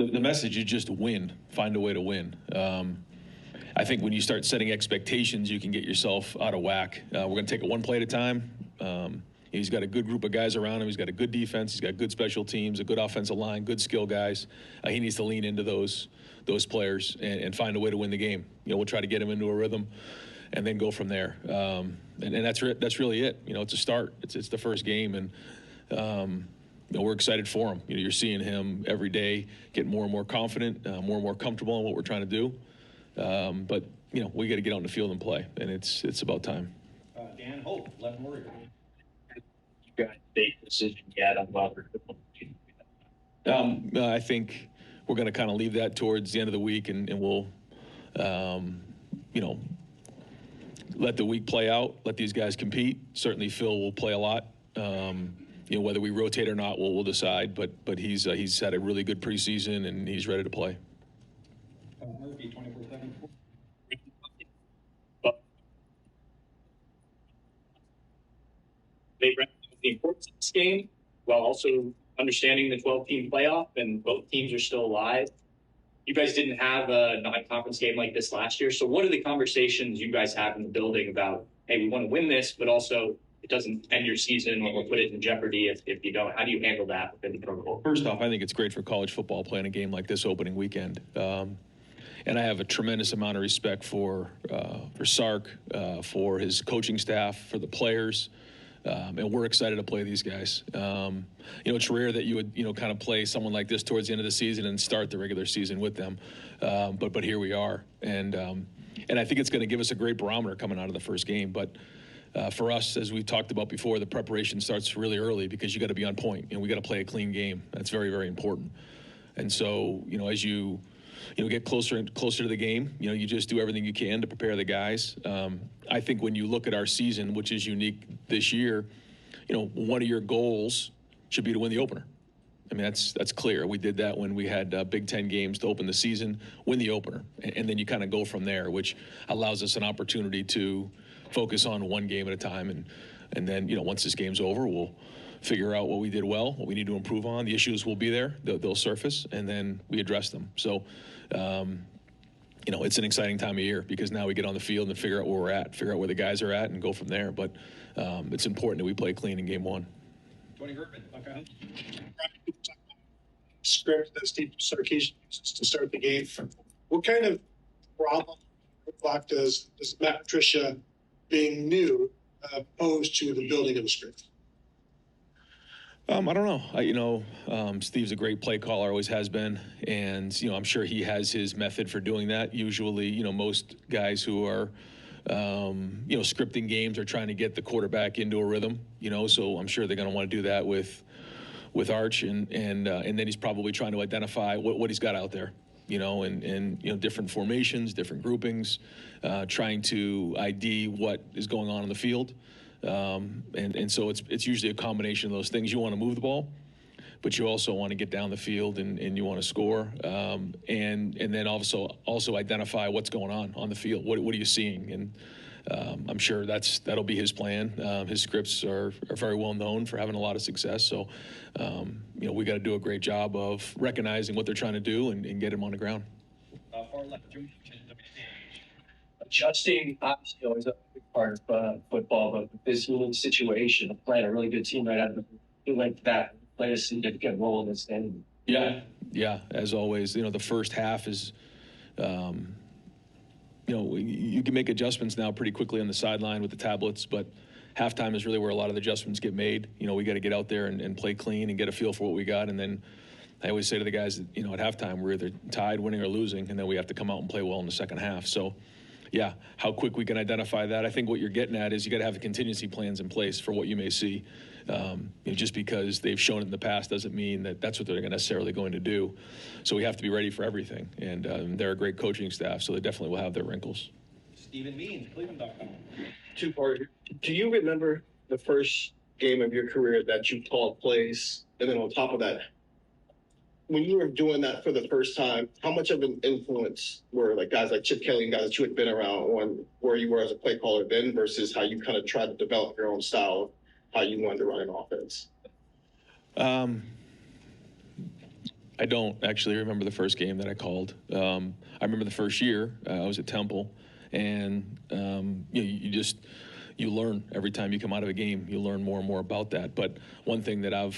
The message is just win, find a way to win. I think when you start setting expectations, you can get yourself out of whack. We're going to take it one play at a time. He's got a good group of guys around him. He's got a good defense. He's got good special teams, a good offensive line, good skill guys. He needs to lean into those players and find a way to win the game. We'll try to get him into a rhythm and then go from there. And that's really it. It's a start. It's the first game, and we're excited for him. You're seeing him every day get more and more confident, more and more comfortable in what we're trying to do. But we got to get out in the field and play, and it's about time. Dan Holt, left Warrior. You guys made a decision yet on whether I think we're going to kind of leave that towards the end of the week, and we'll, let the week play out, let these guys compete. Certainly Phil will play a lot. Whether we rotate or not, we'll decide. But he's had a really good preseason, and he's ready to play. Murphy, 24/7. They recognize the importance of this game while also understanding the 12-team playoff, and both teams are still alive. You guys didn't have a non-conference game like this last year, so what are the conversations you guys have in the building about, hey, we want to win this, but also it doesn't end your season or put it in jeopardy if you don't? How do you handle that within the protocol? First off, I think it's great for college football playing a game like this opening weekend. And I have a tremendous amount of respect for Sark, for his coaching staff, for the players. And we're excited to play these guys. It's rare that you would, kind of play someone like this towards the end of the season and start the regular season with them. But here we are. And I think it's going to give us a great barometer coming out of the first game. But for us, as we've talked about before, the preparation starts really early because you got to be on point and we got to play a clean game. That's very, very important. And so, as you get closer and closer to the game, you just do everything you can to prepare the guys. I think when you look at our season, which is unique this year, one of your goals should be to win the opener. I mean, that's clear. We did that when we had Big Ten games to open the season, win the opener. And then you kind of go from there, which allows us an opportunity to focus on one game at a time. And then, once this game's over, we'll figure out what we did well, what we need to improve on. The issues will be there. They'll surface, and then we address them. So, it's an exciting time of year because now we get on the field and figure out where we're at, figure out where the guys are at, and go from there. But it's important that we play clean in game one. Tony Hertman, Buckeye. Script that Steve Sarkisian uses to start the game. What kind of problem does Matt Patricia, being new, pose to the building of the script? I don't know. Steve's a great play caller, always has been. And, I'm sure he has his method for doing that. Usually, most guys who are, scripting games are trying to get the quarterback into a rhythm, so I'm sure they're going to want to do that with Arch. And then he's probably trying to identify what he's got out there, and different formations, different groupings, trying to ID what is going on the field. And so it's usually a combination of those things. You want to move the ball, but you also want to get down the field and you want to score. And then also identify what's going on the field. What are you seeing? And I'm sure that'll be his plan. His scripts are very well known for having a lot of success. So, we got to do a great job of recognizing what they're trying to do and get them on the ground. Far left, Julian Sayin. Adjusting, obviously, always a big part of football, but with this unique situation of playing a really good team right out of the like that, play a significant role in this game. Yeah. As always, the first half is, you can make adjustments now pretty quickly on the sideline with the tablets, but halftime is really where a lot of the adjustments get made. We got to get out there and play clean and get a feel for what we got. And then I always say to the guys, at halftime, we're either tied, winning, or losing, and then we have to come out and play well in the second half. So, yeah, how quick we can identify that. I think what you're getting at is you got to have the contingency plans in place for what you may see. Just because they've shown it in the past doesn't mean that that's what they're necessarily going to do. So we have to be ready for everything. And they're a great coaching staff, so they definitely will have their wrinkles. Stephen Means, Cleveland.com. Two-part. Do you remember the first game of your career that you called plays? And then on top of that, when you were doing that for the first time, how much of an influence were guys like Chip Kelly and guys that you had been around on where you were as a play caller then versus how you kind of tried to develop your own style, how you wanted to run an offense? I don't actually remember the first game that I called. I remember the first year I was at Temple, and you learn every time you come out of a game. You learn more and more about that. But one thing that I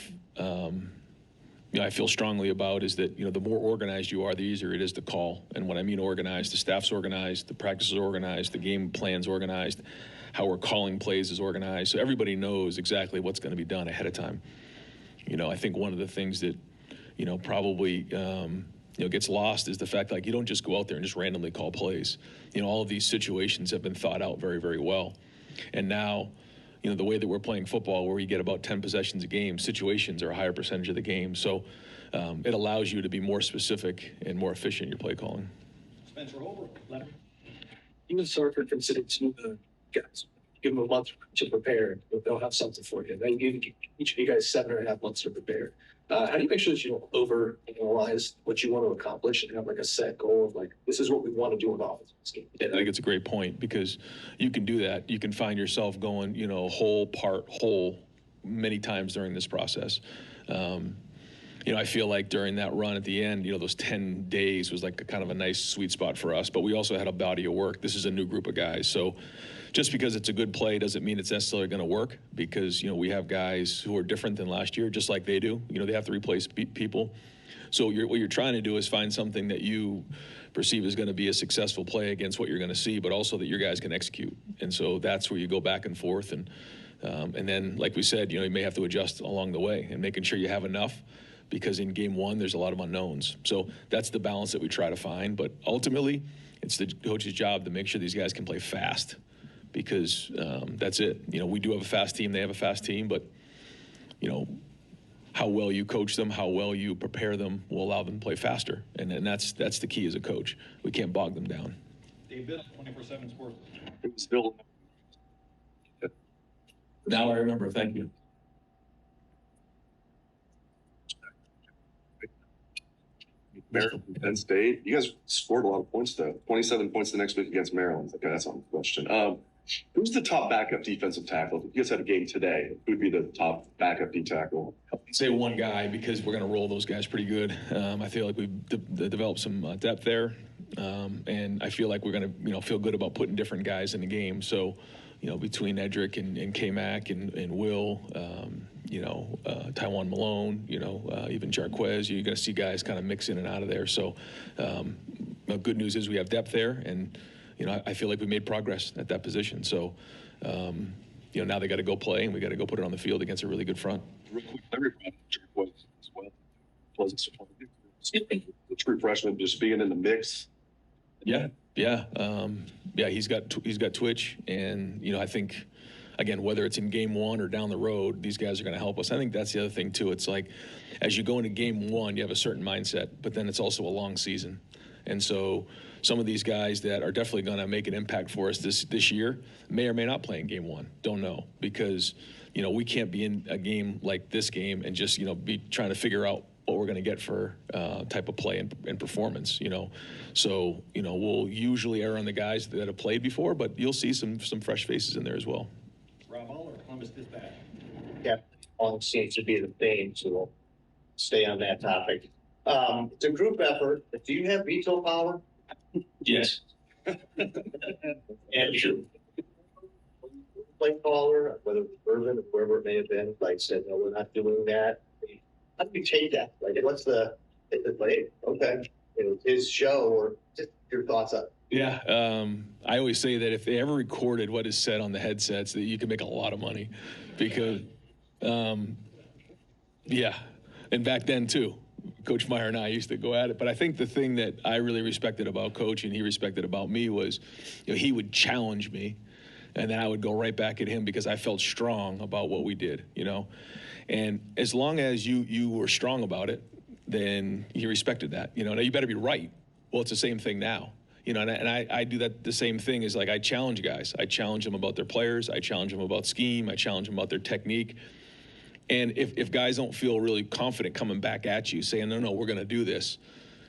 feel strongly about is that the more organized you are, the easier it is to call. And when I mean organized, the staff's organized, the practice is organized, the game plan's organized, how we're calling plays is organized. So everybody knows exactly what's going to be done ahead of time. I think one of the things that probably gets lost is the fact you don't just go out there and just randomly call plays. All of these situations have been thought out very, very well. And now, the way that we're playing football, where you get about 10 possessions a game, situations are a higher percentage of the game. So it allows you to be more specific and more efficient in your play calling. Spencer Holbrook, left. You and Sark are considered two guys. Give them a month to prepare, but they'll have something for you. Then give each of you guys 7.5 months to prepare. How do you make sure that you don't over-analyze what you want to accomplish and have a set goal of this is what we want to do in offense this game? I think it's a great point, because you can do that. You can find yourself going, whole many times during this process. I feel like during that run at the end, those 10 days was kind of a nice sweet spot for us. But we also had a body of work. This is a new group of guys. So just because it's a good play doesn't mean it's necessarily going to work, because, we have guys who are different than last year, just like they do. They have to replace people. So what you're trying to do is find something that you perceive is going to be a successful play against what you're going to see, but also that your guys can execute. And so that's where you go back and forth. And then, like we said, you may have to adjust along the way and making sure you have enough, because in game one, there's a lot of unknowns. So that's the balance that we try to find. But ultimately, it's the coach's job to make sure these guys can play fast, because that's it. We do have a fast team. They have a fast team. But, how well you coach them, how well you prepare them will allow them to play faster. And that's the key as a coach. We can't bog them down. Dave Biddle, 24/7 Sports. It was Bill. Now I remember. Thank you. Maryland, Penn State. You guys scored a lot of points, though. 27 points the next week against Maryland. Okay, that's not the question. Who's the top backup defensive tackle? If you guys had a game today, who'd be the top backup D tackle? I'd say one guy, because we're going to roll those guys pretty good. I feel like we've developed some depth there, and I feel like we're going to feel good about putting different guys in the game. So, between Edric and K-Mac and Will, Taiwan Malone, even Jarquez, you're going to see guys kind of mix in and out of there. So the good news is we have depth there, and I feel like we made progress at that position. So now they got to go play, and we got to go put it on the field against a really good front. Real quick, everybody, Jarquez as well. Pleasant surprise. The true freshman just being in the mix. Yeah. He's got twitch, and I think, again, whether it's in game one or down the road, these guys are going to help us. I think that's the other thing too. It's like, as you go into game one, you have a certain mindset, but then it's also a long season, and so some of these guys that are definitely going to make an impact for us this year may or may not play in game one. Don't know, because we can't be in a game like this game and just be trying to figure out what we're going to get for type of play and performance, So, we'll usually err on the guys that have played before, but you'll see some fresh faces in there as well. Rob Aller, Columbus Dispatch. Yeah, all seems to be the theme, so we'll stay on that topic. It's a group effort. Do you have veto power? Yes. And you play caller, whether it was Irvin or whoever it may have been, said, no, we're not doing that. How do you take that? What's the play? Okay, it was his show, or just your thoughts on it? Yeah, I always say that if they ever recorded what is said on the headsets, that you can make a lot of money, because, and back then too, Coach Meyer and I used to go at it. But I think the thing that I really respected about Coach and he respected about me was, he would challenge me, and then I would go right back at him because I felt strong about what we did, And as long as you were strong about it, then he respected that. Now you better be right. Well, it's the same thing now. And I do that the same thing is I challenge guys. I challenge them about their players. I challenge them about scheme. I challenge them about their technique. And if guys don't feel really confident coming back at you saying, no, we're going to do this,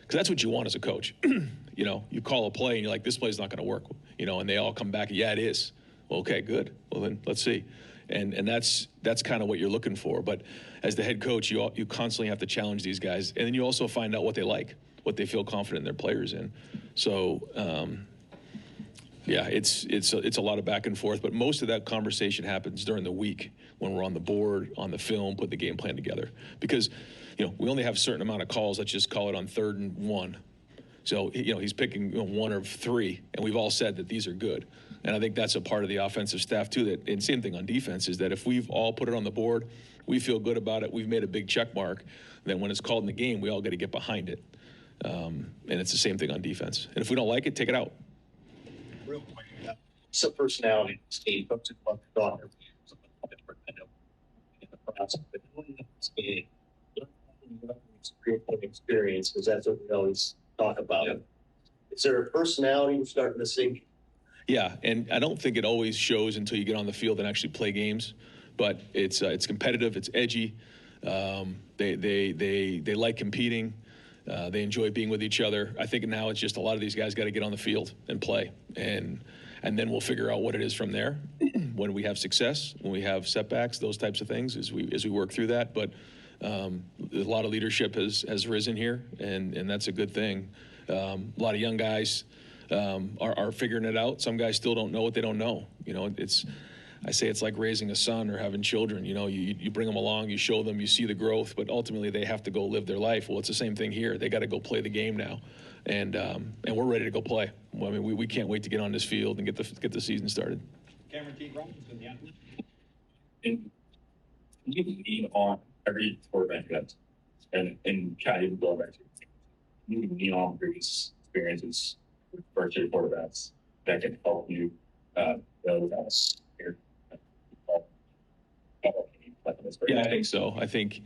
because that's what you want as a coach. You call a play and you're like, this play's not going to work, and they all come back, yeah, it is. Well, okay, good. Well, then let's see. And that's kind of what you're looking for. But as the head coach, you constantly have to challenge these guys, and then you also find out what they like, what they feel confident in their players in. So yeah, it's a lot of back and forth, but most of that conversation happens during the week when we're on the board, on the film, put the game plan together. Because, we only have a certain amount of calls. Let's just call it on 3rd and 1. So, he's picking one of 3, and we've all said that these are good. And I think that's a part of the offensive staff too. That, and same thing on defense, is that if we've all put it on the board, we feel good about it, we've made a big check mark, then when it's called in the game, we all got to get behind it. And it's the same thing on defense. And if we don't like it, take it out. Real quick, Some personality in this team, folks who love to talk. I know in the process, but when it's a experience, because that's what we always talk about. Yeah. Is there a personality you're starting to see? Yeah, and I don't think it always shows until you get on the field and actually play games. But it's competitive, it's edgy. They like competing. They enjoy being with each other. I think now it's just a lot of these guys got to get on the field and play, and then we'll figure out what it is from there. When we have success, when we have setbacks, those types of things, as we work through that. But a lot of leadership has risen here, and that's a good thing. A lot of young guys are figuring it out. Some guys still don't know what they don't know. I say it's like raising a son or having children. You bring them along, you show them, you see the growth, but ultimately they have to go live their life. Well, it's the same thing here. They got to go play the game now, and we're ready to go play. Well, I mean, we can't wait to get on this field and get the season started. Cameron T. Robinson, the athlete. And you lean on every quarterback that's and kind of even going back to you lean on previous experiences with first year quarterbacks that can help you build us here. Yeah, I think so. I think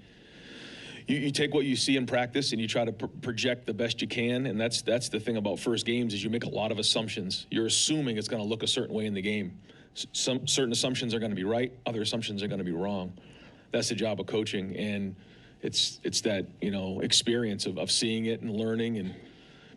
you take what you see in practice and you try to project the best you can, and that's the thing about first games is you make a lot of assumptions. You're assuming it's going to look a certain way in the game. Some certain assumptions are going to be right, other assumptions are going to be wrong. That's the job of coaching, and it's that experience of seeing it and learning,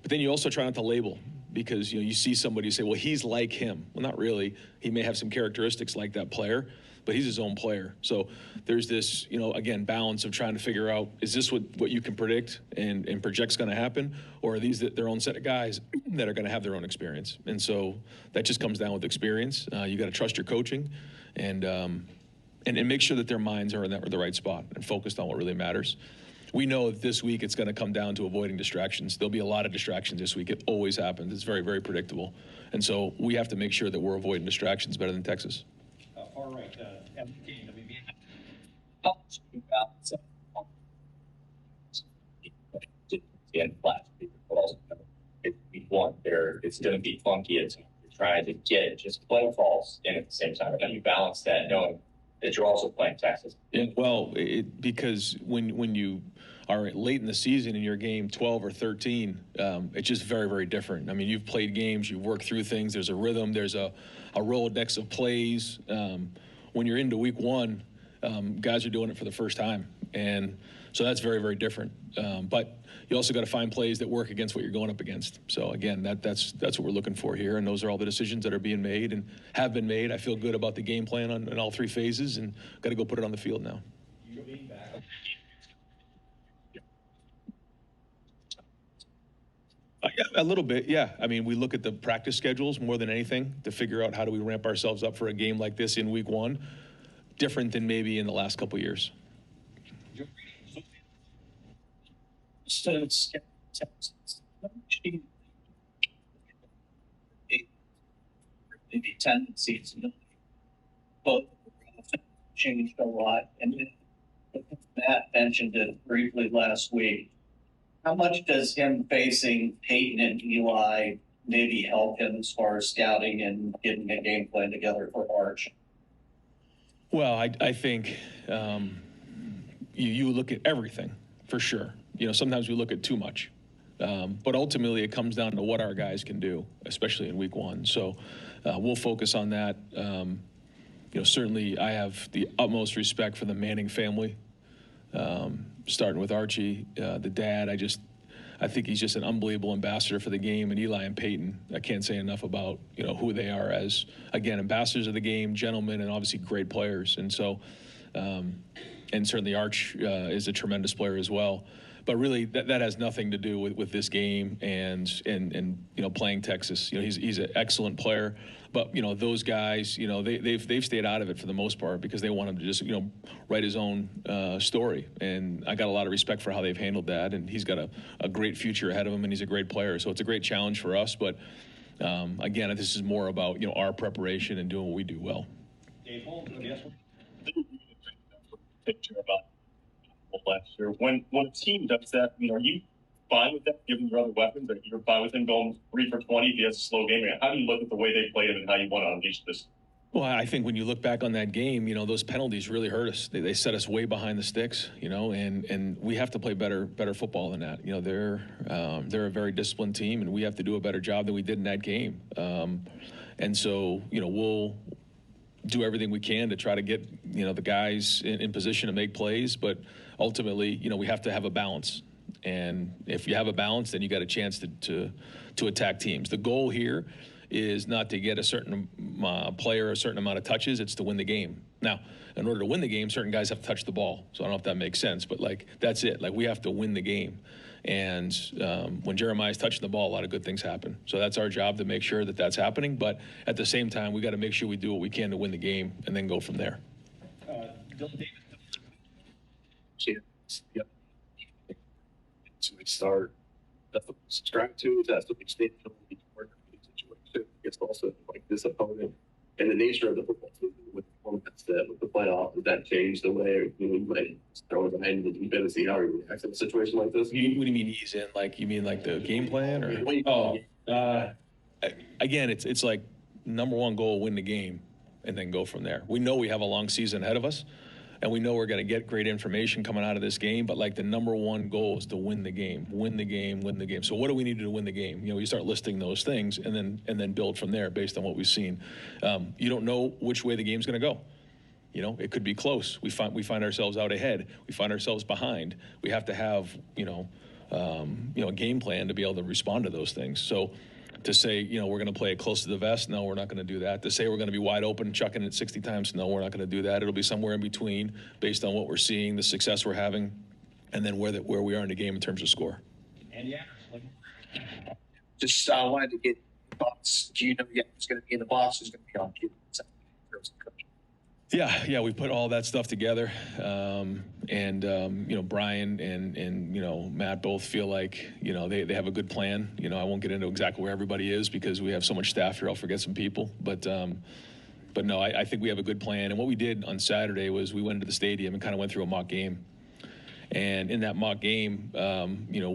but then you also try not to label, because you see somebody say, well, he's like him. Well, not really. He may have some characteristics like that player, but he's his own player. So there's this, again, balance of trying to figure out, is this what you can predict and project's going to happen, or are these their own set of guys that are going to have their own experience? And so that just comes down with experience. You got to trust your coaching, and make sure that their minds are in the right spot and focused on what really matters. We know that this week it's going to come down to avoiding distractions. There'll be a lot of distractions this week. It always happens. It's very, very predictable. And so we have to make sure that we're avoiding distractions better than Texas. Far right, Evan King, And last week, but also week one, it's going to be funky. It's trying to get just play false, and at the same time, how you balance that, knowing that you're also playing Texas. Yeah, well, because when you are late in the season in your game 12 or 13, it's just very, very different. I mean, you've played games, you've worked through things. There's a rhythm. There's a Rolodex of plays. When you're into week one, guys are doing it for the first time, and so that's very, very different. But you also got to find plays that work against what you're going up against. So again, that's what we're looking for here, and those are all the decisions that are being made and have been made. I feel good about the game plan in all 3 phases, and got to go put it on the field now. Yeah, a little bit, yeah. I mean, we look at the practice schedules more than anything to figure out how do we ramp ourselves up for a game like this in week one, different than maybe in the last couple of years. Maybe tendencies, both changed a lot, and Matt mentioned it briefly last week. How much does him facing Peyton and Eli maybe help him as far as scouting and getting a game plan together for Arch? Well, I think you look at everything for sure. Sometimes we look at too much, but ultimately it comes down to what our guys can do, especially in week one. So we'll focus on that. Certainly I have the utmost respect for the Manning family. Starting with Archie, the dad, I I think he's just an unbelievable ambassador for the game. And Eli and Peyton, I can't say enough about, you know, who they are as, again, ambassadors of the game, gentlemen, and obviously great players. And so, and certainly Arch is a tremendous player as well. But really, that has nothing to do with this game and you know, playing Texas. You know, he's an excellent player, but you know, those guys, you know, they've stayed out of it for the most part because they want him to just, you know, write his own story. And I got a lot of respect for how they've handled that. And he's got a great future ahead of him, and he's a great player. So it's a great challenge for us. But again, this is more about, you know, our preparation and doing what we do well. Dave Holmes, yes. Picture about last year. When a team does that, you know, are you fine with that, given your other weapons? Or you're fine with him going 3 for 20 if he has a slow game? How do you look at the way they played him and how you want to unleash this? Well, I think when you look back on that game, you know, those penalties really hurt us. They set us way behind the sticks, you know, and we have to play better football than that. You know, they're a very disciplined team, and we have to do a better job than we did in that game. And so, you know, we'll do everything we can to try to get, you know, the guys in position to make plays, but ultimately, you know, we have to have a balance. And if you have a balance, then you got a chance to attack teams. The goal here is not to get a certain player a certain amount of touches. It's to win the game. Now, in order to win the game, certain guys have to touch the ball. So I don't know if that makes sense, but like, that's it. Like, we have to win the game. And when Jeremiah's touching the ball, a lot of good things happen. So that's our job, to make sure that that's happening. But at the same time, we got to make sure we do what we can to win the game and then go from there. Dylan Davis. Yep. So we start. That's what we subscribe to. That's what we stay in the situation. It's also like this opponent and the nature of the football team with the playoff. Does that change the way, you know, you might throw it behind the defense and see how he reacts in a situation like this? What do you mean ease in? Like, you mean like the game plan, or? Again, it's like number one goal, win the game, and then go from there. We know we have a long season ahead of us, and we know we're going to get great information coming out of this game, but like, the number one goal is to win the game, win the game, win the game. So what do we need to do to win the game? You know, you start listing those things and then build from there based on what we've seen. You don't know which way the game's going to go. You know, it could be close. We find ourselves out ahead. We find ourselves behind. We have to have, you know, a game plan to be able to respond to those things. So to say, you know, we're going to play it close to the vest, no, we're not going to do that. To say we're going to be wide open, chucking it 60 times, no, we're not going to do that. It'll be somewhere in between based on what we're seeing, the success we're having, and then where we are in the game in terms of score. And yeah, Just wanted to get thoughts. Do you know yet who's going to be in the box? Who's going to be on cue? Yeah, we put all that stuff together, and you know, Brian and you know, Matt both feel like, you know, they have a good plan. You know, I won't get into exactly where everybody is because we have so much staff here. I'll forget some people, but no, I think we have a good plan. And what we did on Saturday was we went into the stadium and kind of went through a mock game. And in that mock game, you know,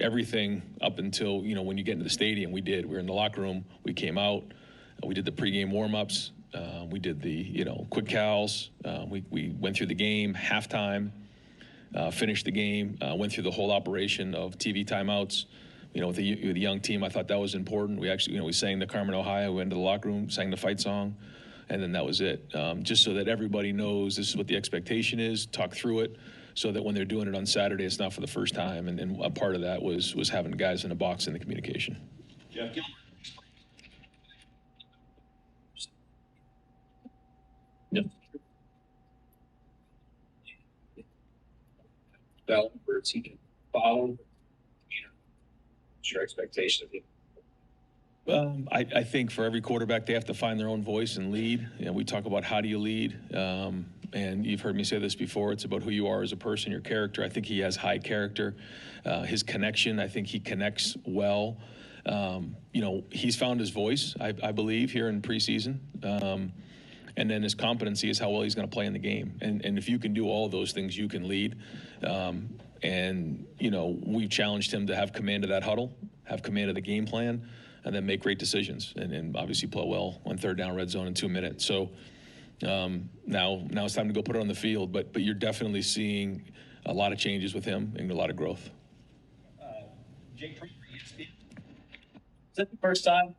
everything up until, you know, when you get into the stadium, we were in the locker room, we came out, we did the pregame warm-ups. We did the, you know, quick cows. We went through the game, halftime, finished the game, went through the whole operation of TV timeouts. You know, with the young team, I thought that was important. We actually, you know, we sang the Carmen, Ohio. We went into the locker room, sang the fight song, and then that was it. Just so that everybody knows this is what the expectation is, talk through it, so that when they're doing it on Saturday, it's not for the first time. And a part of that was having guys in the box in the communication. Jeff Gilbert. Yep. That where he can follow, you know, what's your expectation of him? I think for every quarterback, they have to find their own voice and lead. You know, we talk about how do you lead, and you've heard me say this before. It's about who you are as a person, your character. I think he has high character. His connection, I think he connects well. You know, he's found his voice, I believe, here in preseason. And then his competency is how well he's going to play in the game. And if you can do all of those things, you can lead. And, you know, we've challenged him to have command of that huddle, have command of the game plan, and then make great decisions. And obviously play well on third down, red zone in 2 minutes. So now it's time to go put it on the field. But you're definitely seeing a lot of changes with him and a lot of growth. Jake Trump, ESPN. Is that the first time?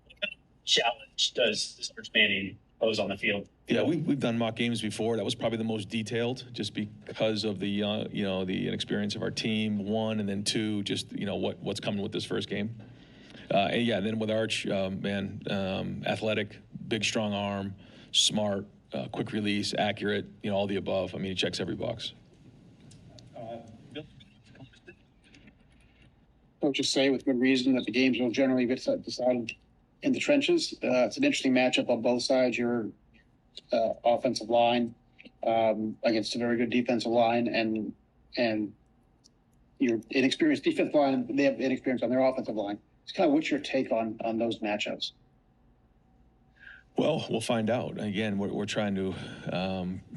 What kind of challenge does this first Manning pose on the field? Yeah, we've done mock games before. That was probably the most detailed, just because of the the inexperience of our team. One, and then two, just what's coming with this first game. And yeah, then with Arch, athletic, big strong arm, smart, quick release, accurate. All the above. I mean, he checks every box. Bill. Coaches say with good reason that the games will generally get decided in the trenches. It's an interesting matchup on both sides. Your offensive line against a very good defensive line, and your inexperienced defensive line. They have inexperience on their offensive line. It's kind of what's your take on those matchups? Well, we'll find out. Again, we're trying to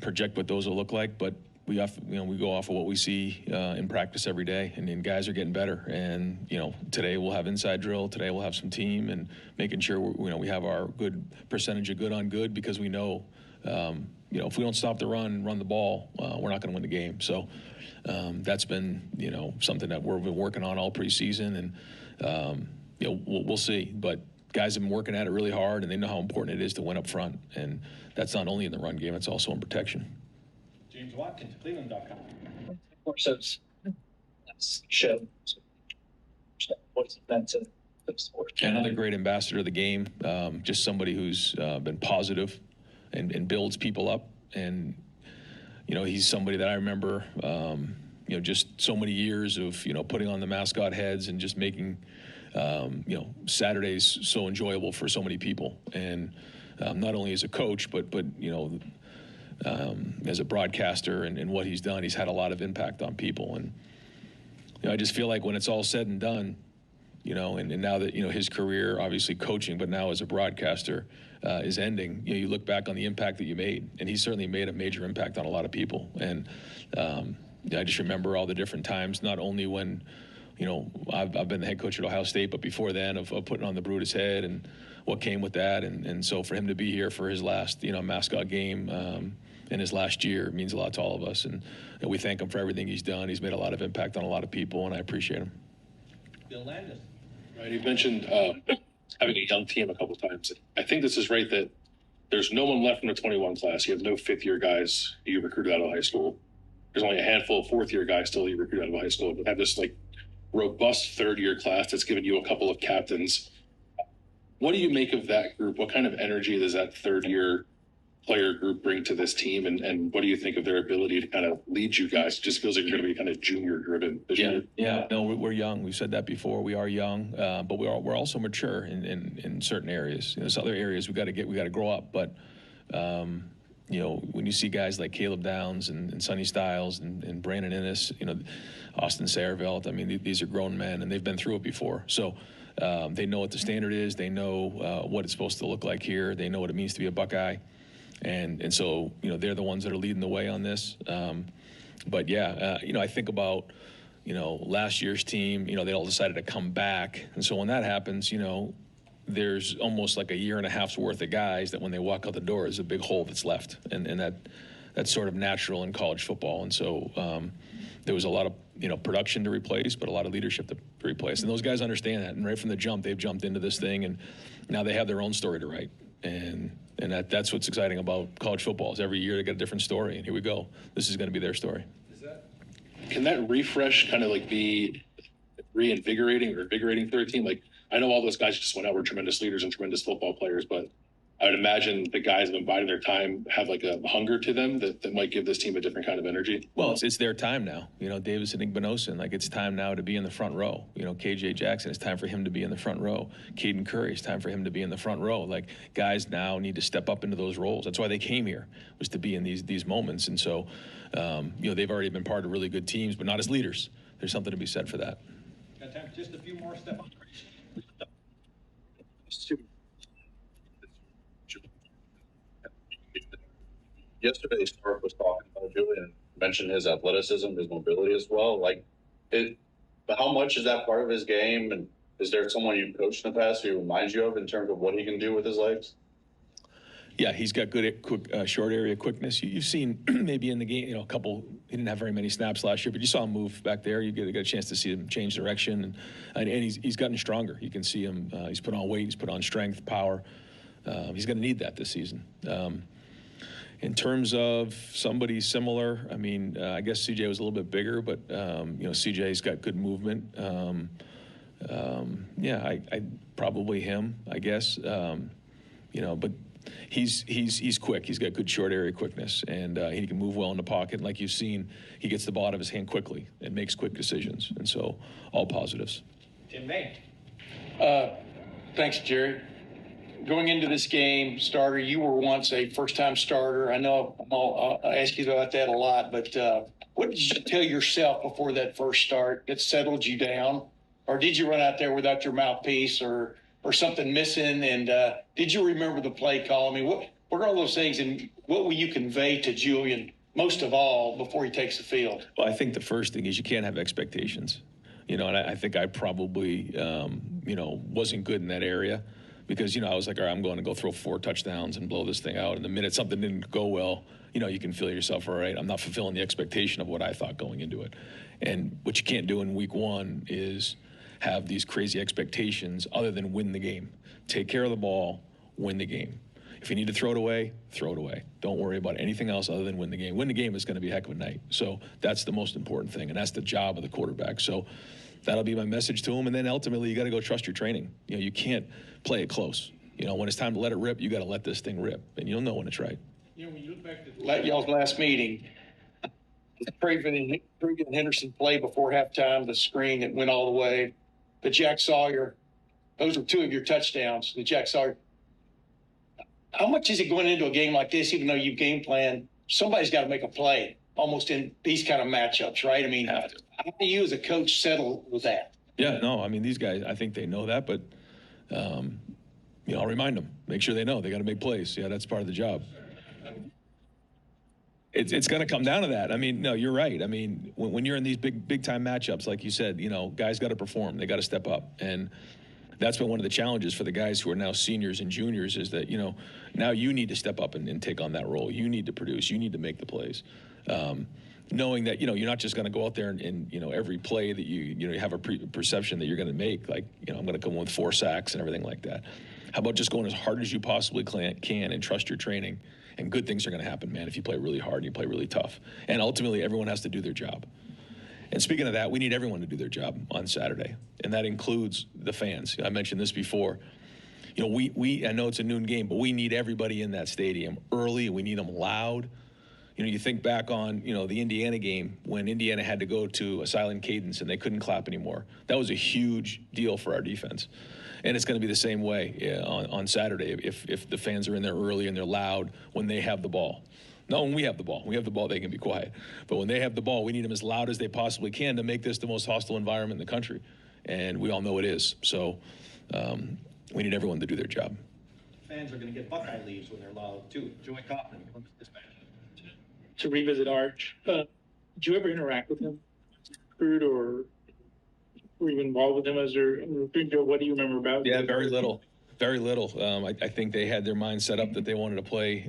project what those will look like, but we go off of what we see in practice every day, and guys are getting better. And today we'll have inside drill. Today we'll have some team, and making sure we have our good percentage of good on good, because we know if we don't stop the run the ball, we're not going to win the game. So that's been something that we've been working on all preseason, and we'll see. But guys have been working at it really hard, and they know how important it is to win up front, and that's not only in the run game; it's also in protection. James Watkins, Cleveland.com. Of course, that's show. What's it meant to the sport? Another great ambassador of the game, just somebody who's been positive and builds people up. And, he's somebody that I remember, just so many years of, putting on the mascot heads and just making, Saturdays so enjoyable for so many people. And not only as a coach, but as a broadcaster and what he's done, he's had a lot of impact on people. And I just feel like when it's all said and done, and now that his career, obviously coaching, but now as a broadcaster, is ending, you look back on the impact that you made, and he certainly made a major impact on a lot of people. And I just remember all the different times, not only when I've been the head coach at Ohio State, but before then of putting on the Brutus head and what came with that. And so for him to be here for his last mascot game in his last year means a lot to all of us, and we thank him for everything he's done. He's made a lot of impact on a lot of people, and I appreciate him. Bill Landis. Right, you mentioned having a young team a couple of times. I think this is right that there's no one left from the 21 class. You have no fifth-year guys you recruited out of high school. There's only a handful of fourth-year guys still you recruit out of high school. But have this robust third-year class that's given you a couple of captains. What do you make of that group? What kind of energy does that third-year player group bring to this team, and what do you think of their ability to kind of lead you guys? It just feels like you're going to be kind of junior driven this year. Yeah. No, we're young. We've said that before. We are young, but we're also mature in certain areas. There's other areas we got to grow up. But when you see guys like Caleb Downs and Sonny Styles and Brandon Innes, Austin Sayervelt, I mean, these are grown men, and they've been through it before. So they know what the standard is. They know what it's supposed to look like here. They know what it means to be a Buckeye. And so, they're the ones that are leading the way on this. But yeah, I think about, last year's team, they all decided to come back. And so when that happens, there's almost like a year and a half's worth of guys that when they walk out the door is a big hole that's left. And that's sort of natural in college football. And so there was a lot of, production to replace, but a lot of leadership to replace. And those guys understand that. And right from the jump, they've jumped into this thing, and now they have their own story to write. And that's what's exciting about college football is every year they get a different story, and here we go. This is going to be their story. Can that refresh kind of be reinvigorating or invigorating third team? I know all those guys just went out were tremendous leaders and tremendous football players, but I would imagine the guys that have been biding their time have a hunger to them that might give this team a different kind of energy. Well, it's their time now. Davis and Igbinosin, it's time now to be in the front row. KJ Jackson, it's time for him to be in the front row. Caden Curry, it's time for him to be in the front row. Guys now need to step up into those roles. That's why they came here, was to be in these moments. And so, they've already been part of really good teams, but not as leaders. There's something to be said for that. Got time for just a few more, Stefan. Yesterday, Stark was talking about Julian, mentioned his athleticism, his mobility as well. But how much is that part of his game? And is there someone you've coached in the past who reminds you of in terms of what he can do with his legs? Yeah, he's got good short area quickness. You've seen maybe in the game, a couple. He didn't have very many snaps last year, but you saw him move back there. You get a chance to see him change direction, and he's gotten stronger. You can see him. He's put on weight. He's put on strength, power. He's going to need that this season. In terms of somebody similar, I mean, I guess CJ was a little bit bigger, but CJ's got good movement. Yeah, I probably him, I guess. But he's quick. He's got good short area quickness, and he can move well in the pocket. And like you've seen, he gets the ball out of his hand quickly and makes quick decisions. And so, all positives. Tim May. Thanks, Jerry. Going into this game, starter, you were once a first-time starter. I know I'll ask you about that a lot, but what did you tell yourself before that first start that settled you down? Or did you run out there without your mouthpiece or something missing? And did you remember the play call? I mean, what are all those things, and what will you convey to Julian most of all before he takes the field? Well, I think the first thing is you can't have expectations. And I think I probably, wasn't good in that area. Because, I was like, all right, I'm going to go throw 4 touchdowns and blow this thing out. And the minute something didn't go well, you can feel yourself, all right, I'm not fulfilling the expectation of what I thought going into it. And what you can't do in week 1 is have these crazy expectations other than win the game. Take care of the ball, win the game. If you need to throw it away, throw it away. Don't worry about anything else other than win the game. Win the game is going to be a heck of a night. So that's the most important thing, and that's the job of the quarterback. So that'll be my message to him. And then ultimately, you got to go trust your training. You can't play it close. When it's time to let it rip, you got to let this thing rip, and you'll know when it's right. When you look back to Like y'all's last meeting, the Craven and Henderson play before halftime, the screen that went all the way, the Jack Sawyer, those were 2 of your touchdowns, the Jack Sawyer. How much is it going into a game like this, even though you've game planned? Somebody's got to make a play almost in these kind of matchups, right? I mean, how do you as a coach settle with that? Yeah, no, I mean, these guys, I think they know that, but, I'll remind them, make sure they know they got to make plays. Yeah, that's part of the job. It's going to come down to that. I mean, no, you're right. I mean, when you're in these big time matchups, like you said, guys got to perform. They got to step up. And that's been one of the challenges for the guys who are now seniors and juniors is that, now you need to step up and take on that role. You need to produce. You need to make the plays. Knowing that, you're not just going to go out there and every play that you have a perception that you're going to make, like, I'm going to come with 4 sacks and everything like that. How about just going as hard as you possibly can and trust your training, and good things are going to happen, man, if you play really hard and you play really tough. And ultimately, everyone has to do their job. And speaking of that, we need everyone to do their job on Saturday, and that includes the fans. I mentioned this before. I know it's a noon game, but we need everybody in that stadium early. We need them loud. You think back on, the Indiana game when Indiana had to go to a silent cadence and they couldn't clap anymore. That was a huge deal for our defense. And it's going to be the same way on Saturday if the fans are in there early and they're loud when they have the ball. Not when we have the ball. When we have the ball, they can be quiet. But when they have the ball, we need them as loud as they possibly can to make this the most hostile environment in the country. And we all know it is. So we need everyone to do their job. fans are going to get Buckeye leaves when they're loud too. Joey Kaufman, dispatch. To revisit Arch, did you ever interact with him, recruit, or were you involved with him as a recruit? What do you remember about him? Yeah, very little. Very little. I think they had their mind set up that they wanted to play,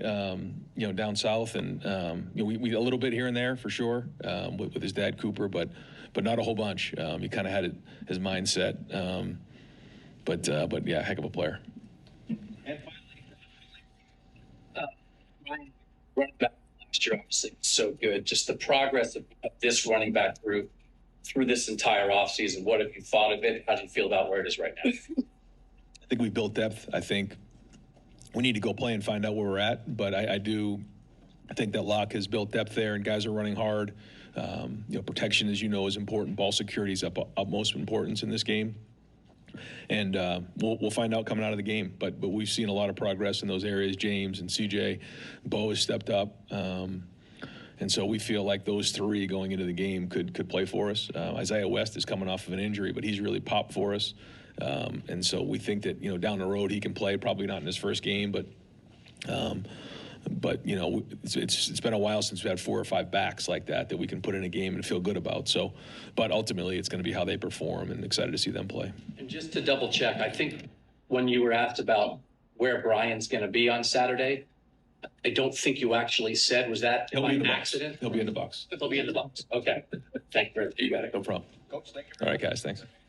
down south, and we a little bit here and there for sure with his dad Cooper, but not a whole bunch. He kind of had his mindset, but yeah, heck of a player. And finally, Running back last year, obviously, so good. Just the progress of this running back group through this entire offseason. What have you thought of it? How do you feel about where it is right now? I think we built depth. I think we need to go play and find out where we're at. But I think that Locke has built depth there, and guys are running hard. Protection, as you know, is important. Ball security is utmost importance in this game. And we'll find out coming out of the game. But we've seen a lot of progress in those areas. James and CJ, Bo has stepped up. And so we feel like those three going into the game could play for us. Isaiah West is coming off of an injury, but he's really popped for us. And so we think that, down the road he can play, probably not in his first game, but it's been a while since we've had 4 or 5 backs like that we can put in a game and feel good about. So, but ultimately it's going to be how they perform, and excited to see them play. And just to double check, I think when you were asked about where Brian's going to be on Saturday, I don't think you actually said, was that by accident? He'll be in the box. He'll be in the box. Okay. Thank you very much. You got it. No problem. Coach, thank you. All right, guys. Thanks.